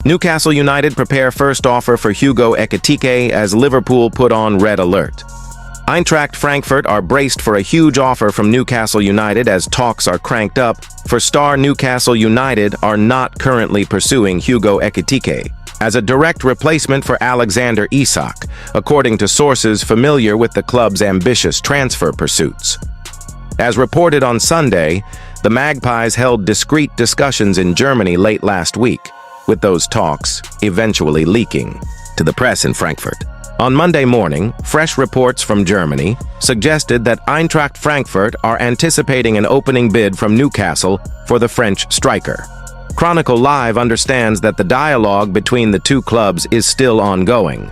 Newcastle United prepare first offer for Hugo Ekitike as Liverpool put on red alert. Eintracht Frankfurt are braced for a huge offer from Newcastle United as talks are cranked up. For star Newcastle United are not currently pursuing Hugo Ekitike as a direct replacement for Alexander Isak, according to sources familiar with the club's ambitious transfer pursuits. As reported on Sunday, the Magpies held discreet discussions in Germany late last week, with those talks eventually leaking to the press in Frankfurt. On Monday morning, fresh reports from Germany suggested that Eintracht Frankfurt are anticipating an opening bid from Newcastle for the French striker. Chronicle Live understands that the dialogue between the two clubs is still ongoing.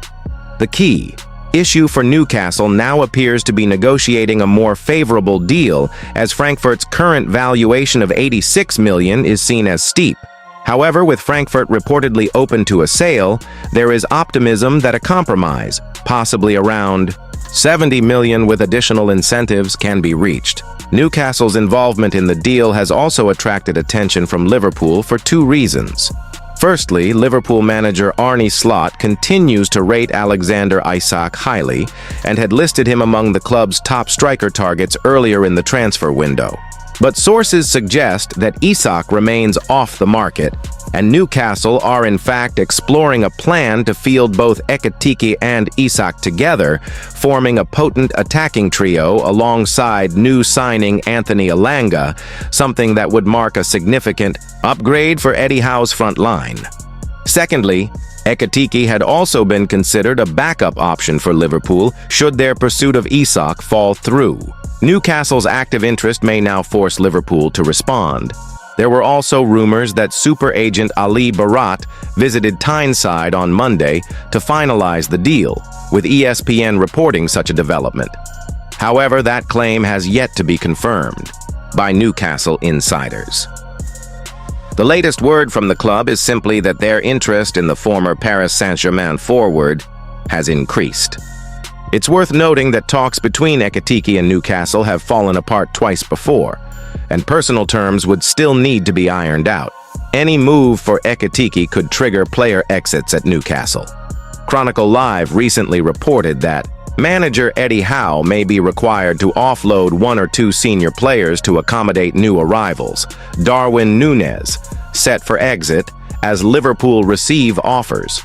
The key issue for Newcastle now appears to be negotiating a more favorable deal, as Frankfurt's current valuation of $86 million is seen as steep. However, with Frankfurt reportedly open to a sale, there is optimism that a compromise, possibly around $70 million with additional incentives, can be reached. Newcastle's involvement in the deal has also attracted attention from Liverpool for two reasons. Firstly, Liverpool manager Arne Slot continues to rate Alexander Isak highly and had listed him among the club's top striker targets earlier in the transfer window. But sources suggest that Isak remains off the market, and Newcastle are in fact exploring a plan to field both Ekkatiki and Isak together, forming a potent attacking trio alongside new signing Anthony Elanga, something that would mark a significant upgrade for Eddie Howe's front line. Secondly, Ekkatiki had also been considered a backup option for Liverpool should their pursuit of Isak fall through. Newcastle's active interest may now force Liverpool to respond. There were also rumors that super agent Ali Barat visited Tyneside on Monday to finalize the deal, with ESPN reporting such a development. However, that claim has yet to be confirmed by Newcastle insiders. The latest word from the club is simply that their interest in the former Paris Saint-Germain forward has increased. It's worth noting that talks between Ekkatiki and Newcastle have fallen apart twice before, and personal terms would still need to be ironed out. Any move for Ekkatiki could trigger player exits at Newcastle. Chronicle Live recently reported that manager Eddie Howe may be required to offload one or two senior players to accommodate new arrivals. Darwin Nunez, set for exit, as Liverpool receive offers.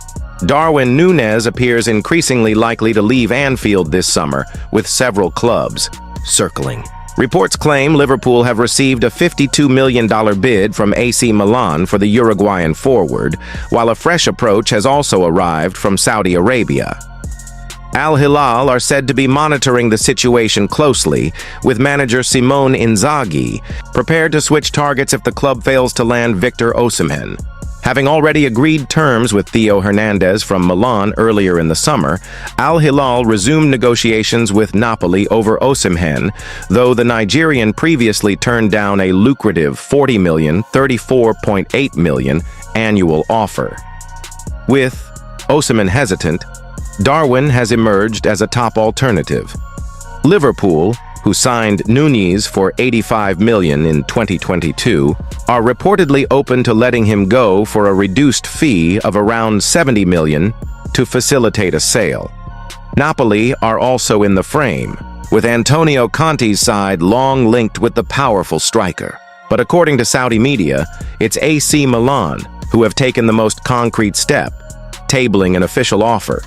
Darwin Nunez appears increasingly likely to leave Anfield this summer, with several clubs circling. Reports claim Liverpool have received a $52 million bid from AC Milan for the Uruguayan forward, while a fresh approach has also arrived from Saudi Arabia. Al Hilal are said to be monitoring the situation closely, with manager Simone Inzaghi prepared to switch targets if the club fails to land Victor Osimhen. Having already agreed terms with Theo Hernandez from Milan earlier in the summer, Al Hilal resumed negotiations with Napoli over Osimhen, though the Nigerian previously turned down a lucrative $40 million, $34.8 million annual offer. With Osimhen hesitant, Darwin has emerged as a top alternative. Liverpool, who signed Nunez for $85 million in 2022, are reportedly open to letting him go for a reduced fee of around $70 million to facilitate a sale. Napoli are also in the frame, with Antonio Conte's side long linked with the powerful striker. But according to Saudi media, it's AC Milan who have taken the most concrete step, tabling an official offer.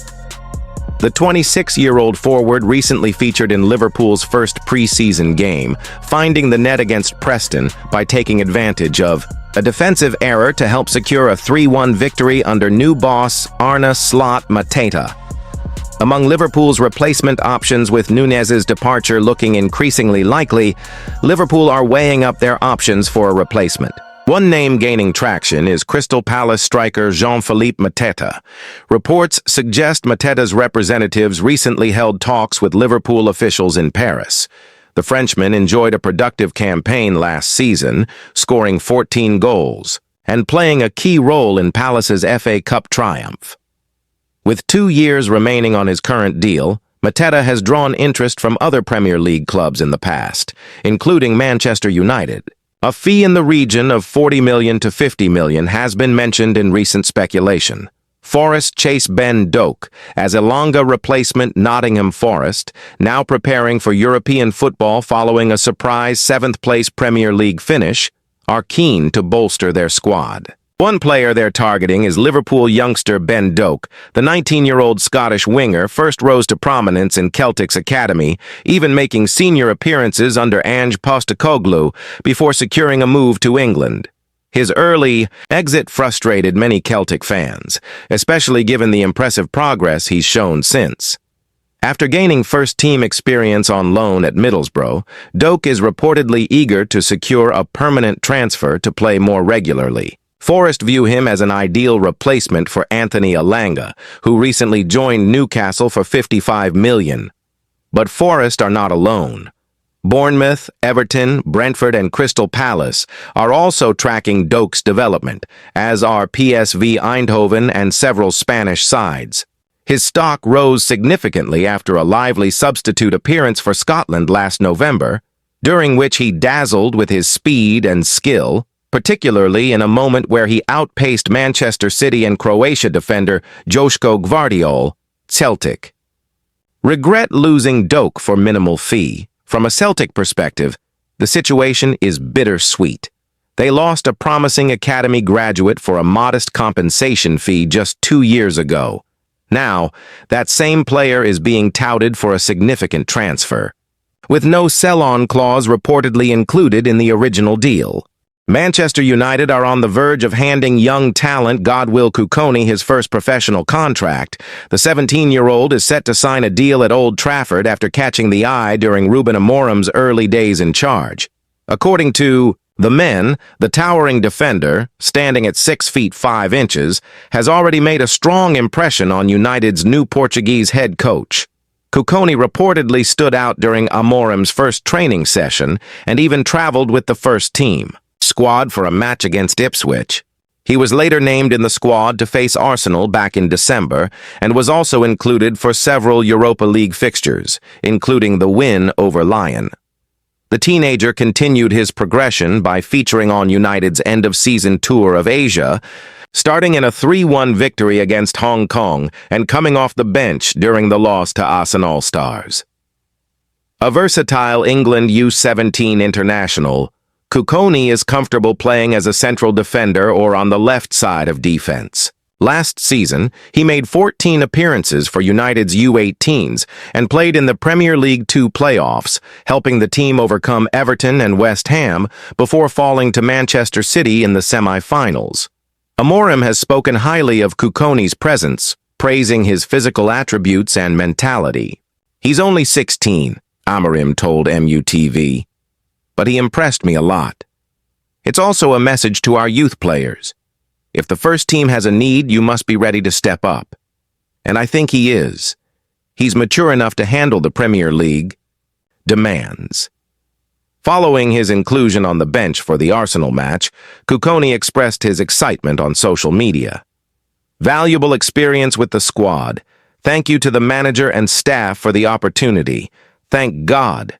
The 26-year-old forward recently featured in Liverpool's first pre-season game, finding the net against Preston by taking advantage of a defensive error to help secure a 3-1 victory under new boss Arne Slot Mateta. Among Liverpool's replacement options, with Nunez's departure looking increasingly likely, Liverpool are weighing up their options for a replacement. One name gaining traction is Crystal Palace striker Jean-Philippe Mateta. Reports suggest Mateta's representatives recently held talks with Liverpool officials in Paris. The Frenchman enjoyed a productive campaign last season, scoring 14 goals and playing a key role in Palace's FA Cup triumph. With 2 years remaining on his current deal, Mateta has drawn interest from other Premier League clubs in the past, including Manchester United. A fee in the region of 40 million to 50 million has been mentioned in recent speculation. Forest chase Ben Doak as Elanga replacement Nottingham Forest, now preparing for European football following a surprise 7th-place Premier League finish, are keen to bolster their squad. One player they're targeting is Liverpool youngster Ben Doak. The 19-year-old Scottish winger first rose to prominence in Celtic's academy, even making senior appearances under Ange Postecoglou before securing a move to England. His early exit frustrated many Celtic fans, especially given the impressive progress he's shown since. After gaining first-team experience on loan at Middlesbrough, Doak is reportedly eager to secure a permanent transfer to play more regularly. Forest view him as an ideal replacement for Anthony Elanga, who recently joined Newcastle for 55 million. But Forest are not alone. Bournemouth, Everton, Brentford, and Crystal Palace are also tracking Doak's development, as are PSV Eindhoven and several Spanish sides. His stock rose significantly after a lively substitute appearance for Scotland last November, during which he dazzled with his speed and skill, particularly in a moment where he outpaced Manchester City and Croatia defender Joško Gvardiol, Celtic. Regret losing Doak for minimal fee. From a Celtic perspective, the situation is bittersweet. They lost a promising academy graduate for a modest compensation fee just 2 years ago. Now, that same player is being touted for a significant transfer, with no sell-on clause reportedly included in the original deal. Manchester United are on the verge of handing young talent Godwill Kukoní his first professional contract. The 17-year-old is set to sign a deal at Old Trafford after catching the eye during Ruben Amorim's early days in charge. According to The Men, the towering defender, standing at 6 feet 5 inches, has already made a strong impression on United's new Portuguese head coach. Kukoní reportedly stood out during Amorim's first training session and even traveled with the first team squad for a match against Ipswich. He was later named in the squad to face Arsenal back in December and was also included for several Europa League fixtures, including the win over Lyon. The teenager continued his progression by featuring on United's end-of-season tour of Asia, starting in a 3-1 victory against Hong Kong and coming off the bench during the loss to ASEAN All-Stars. A versatile England U17 international, Kukoní is comfortable playing as a central defender or on the left side of defense. Last season, he made 14 appearances for United's U18s and played in the Premier League 2 playoffs, helping the team overcome Everton and West Ham before falling to Manchester City in the semi-finals. Amorim has spoken highly of Kukoní's presence, praising his physical attributes and mentality. He's only 16, Amorim told MUTV. But he impressed me a lot. It's also a message to our youth players. If the first team has a need, you must be ready to step up. And I think he is. He's mature enough to handle the Premier League demands. Following his inclusion on the bench for the Arsenal match, Kukoní expressed his excitement on social media. Valuable experience with the squad. Thank you to the manager and staff for the opportunity. Thank God.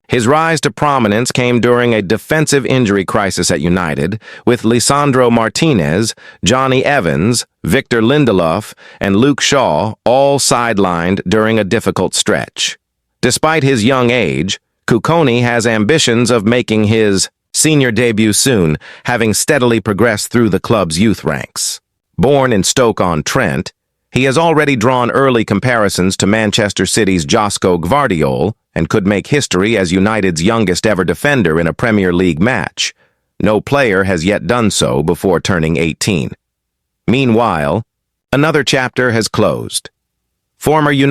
His rise to prominence came during a defensive injury crisis at United, with Lisandro Martinez, Johnny Evans, Victor Lindelof, and Luke Shaw all sidelined during a difficult stretch. Despite his young age, Kukoní has ambitions of making his senior debut soon, having steadily progressed through the club's youth ranks. Born in Stoke-on-Trent, he has already drawn early comparisons to Manchester City's Joško Gvardiol and could make history as United's youngest-ever defender in a Premier League match. No player has yet done so before turning 18. Meanwhile, another chapter has closed. Former United